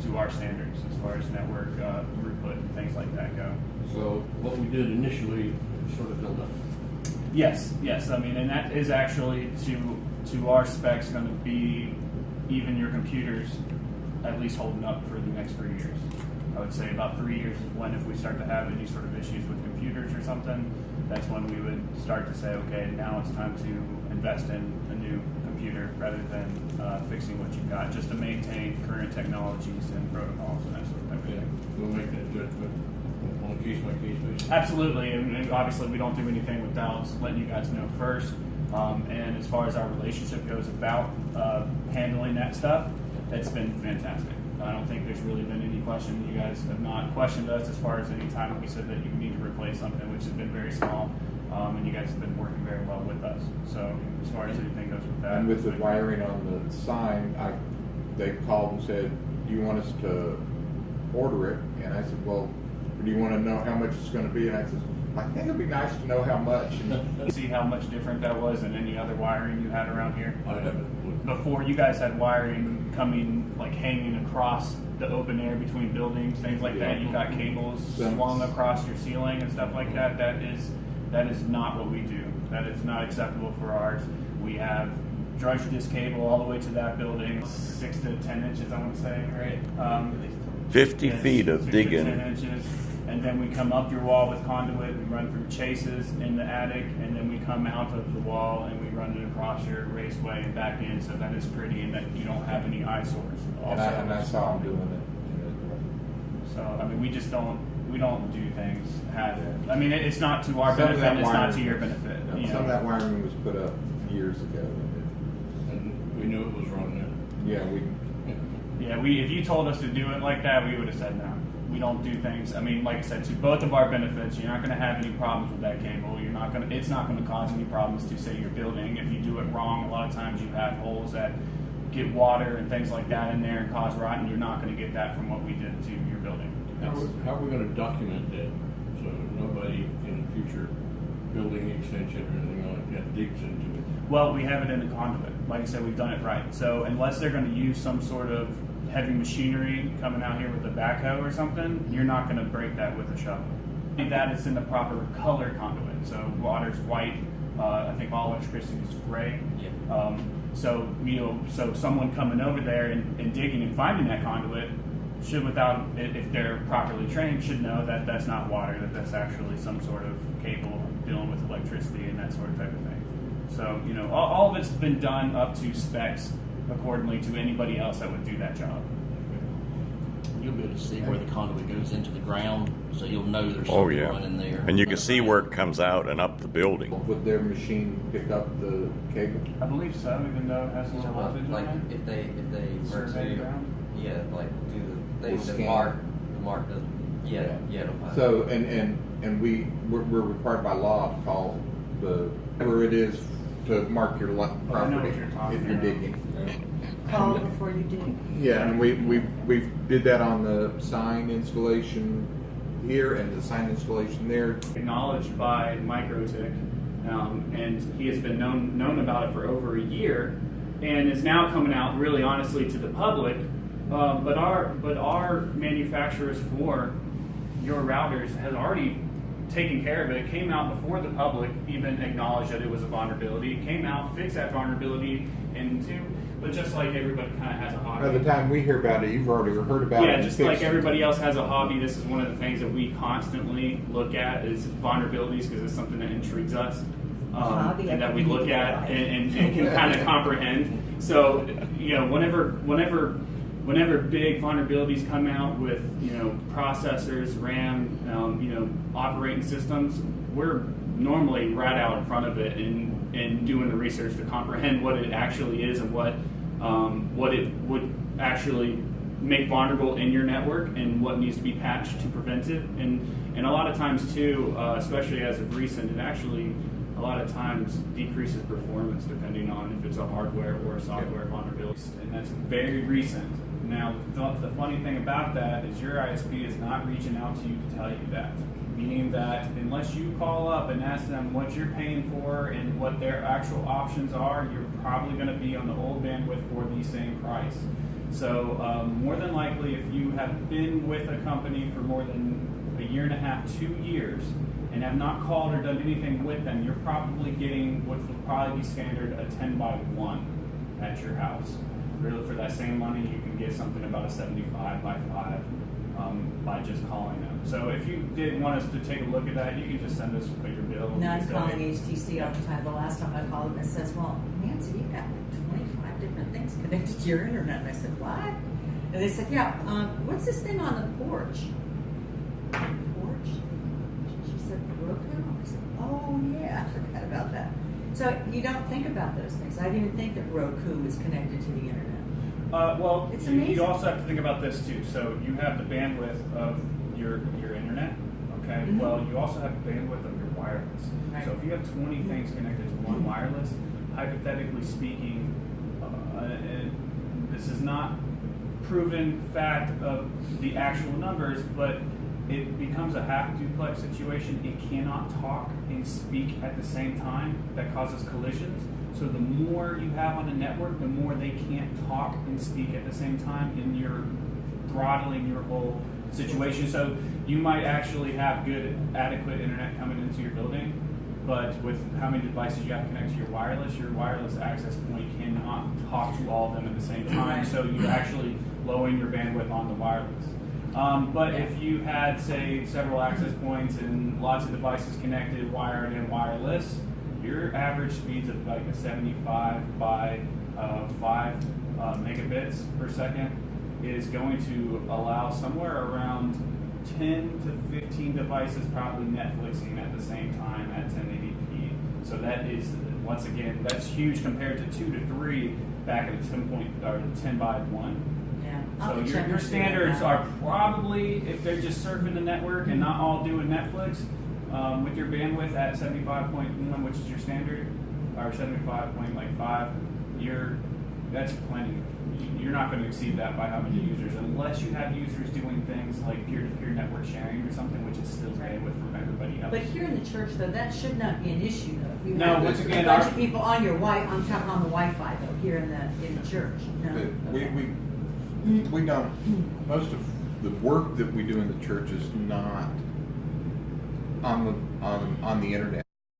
to our standards as far as network throughput and things like that go. So what we did initially sort of built up. Yes. I mean, and that is actually to our specs going to be even your computers at least holding up for the next 3 years. I would say about 3 years is when, if we start to have any sort of issues with computers or something, that's when we would start to say, okay, now it's time to invest in a new computer rather than fixing what you've got, just to maintain current technologies and protocols and that sort of thing. Yeah, we'll make that judgment on a case-by-case basis. Absolutely, and obviously we don't do anything without letting you guys know first. And as far as our relationship goes about handling that stuff, it's been fantastic. I don't think there's really been any question. You guys have not questioned us as far as any time we said that you need to replace something, which has been very small. And you guys have been working very well with us. So as far as anything goes with that. And with the wiring on the sign, they called and said, do you want us to order it? And I said, well, do you want to know how much it's going to be? And I said, I think it'd be nice to know how much. See how much different that was than any other wiring you had around here? I haven't. Before, you guys had wiring coming, like hanging across the open air between buildings, things like that. You got cables swung across your ceiling and stuff like that. That is not what we do. That is not acceptable for ours. We have drudged this cable all the way to that building, 6 to 10 inches, I want to say, right? 50 feet of 6 digging. to 10 inches. And then we come up your wall with conduit, we run through chases in the attic, and then we come out of the wall and we run it across your raceway and back in, so that it's pretty and that you don't have any eyesores. And I saw them doing it. So, I mean, we don't do things I mean, it's not to our benefit, and it's not to your benefit. Some of that wiring was put up years ago. And we knew it was wrong then. Yeah, if you told us to do it like that, we would have said no. We don't do things. I mean, like I said, to both of our benefits, you're not going to have any problems with that cable. It's not going to cause any problems to, say, your building. If you do it wrong, a lot of times you have holes that get water and things like that in there and cause rot, and you're not going to get that from what we did to your building. How are we going to document that so nobody in the future building extension or anything like that digs into it? Well, we have it in the conduit. Like I said, we've done it right. So unless they're going to use some sort of heavy machinery coming out here with a backhoe or something, you're not going to break that with a shovel. And that is in the proper color conduit. So water's white. I think all electricity is gray. Yeah. So someone coming over there and digging and finding that conduit should, without, if they're properly trained, should know that that's not water, that's actually some sort of cable dealing with electricity and that sort of type of thing. So, all of it's been done up to specs accordingly to anybody else that would do that job. You'll be able to see where the conduit goes into the ground, so you'll know there's Oh, something yeah. running there. And you can see where it comes out and up the building. would their machine pick up the cable? I believe so, even though it has a little voltage Like on if they were Survey to, ground? yeah, like do Or the scan. mark the it'll find So and we're required by law to call whatever it is to mark your Oh, I know property what you're talking if you're about. digging. Call before you dig. Yeah, and we did that on the sign installation here and the sign installation there. acknowledged by Microtik, and he has been known about it for over a year, and is now coming out really honestly to the public. But our manufacturers for your routers has already taken care of it. It came out before the public even acknowledged that it was a vulnerability. It came out, fixed that vulnerability, but just like everybody kind of has a hobby. By the time we hear about it, you've already heard about it. Yeah, and just fixed like it. everybody else has a hobby, this is one of the things that we constantly look at is vulnerabilities, because it's something that intrigues us, Hobby and that we I look can at utilize. and can kind of comprehend. So, whenever big vulnerabilities come out with processors, RAM, operating systems, we're normally right out in front of it and doing the research to comprehend what it actually is and what it would actually make vulnerable in your network and what needs to be patched to prevent it. And a lot of times too, especially as of recent, it actually a lot of times decreases performance depending on if it's a hardware or a software vulnerability. And that's very recent. Now, the funny thing about that is your ISP is not reaching out to you to tell you that. Meaning that unless you call up and ask them what you're paying for and what their actual options are, you're probably going to be on the old bandwidth for the same price. So more than likely, if you have been with a company for more than a year and a half, 2 years, and have not called or done anything with them, you're probably getting what will probably be standard a 10 by 1 at your house. Really, for that same money, you can get something about a 75 by 5 by just calling them. So if you did want us to take a look at that, you can just send us your bill. No, I'm Just say, calling HTC all the time. The last time I called them, it says, well, Nancy, you've got like 25 different things connected to your internet. And I said, what? And they said, yeah, what's this thing on the porch? Porch? She said, Roku? I said, oh, yeah, I forgot about that. So you don't think about those things. I didn't even think that Roku is connected to the internet. Well, It's you amazing. also have to think about this too. So you have the bandwidth of your internet, okay? Mhm. Well, you also have the bandwidth of your wireless. Right. So if you have 20 things connected to one wireless, hypothetically speaking, and this is not proven fact of the actual numbers, but it becomes a half duplex situation. It cannot talk and speak at the same time. That causes collisions. So the more you have on a network, the more they can't talk and speak at the same time, and you're throttling your whole situation. So you might actually have good, adequate internet coming into your building, but with how many devices you have connected to your wireless access point cannot talk to all of them at the same time. Right. So you're actually lowering your bandwidth on the wireless. But if you had, say, several access points and lots of devices connected, wired and wireless, your average speeds of like a 75 by 5 megabits per second is going to allow somewhere around 10 to 15 devices probably Netflixing at the same time at 1080p. So that is, once again, that's huge compared to 2 to 3 back at 10 by 1. Yeah. I'll So have to check your and see standards that. are probably, if they're just surfing the network and not all doing Netflix, with your bandwidth at 75.1, which is your standard, or 75.5, that's plenty. You're not going to exceed that by how many users, unless you have users doing things like peer-to-peer network sharing or something, which is still bandwidth from everybody else. But here in the church, though, that should not be an issue, though. You No, have once a again, bunch our- of people on your I'm talking on the Wi-Fi, though, here in the church. No. We don't, most of the work that we do in the church is not on the internet.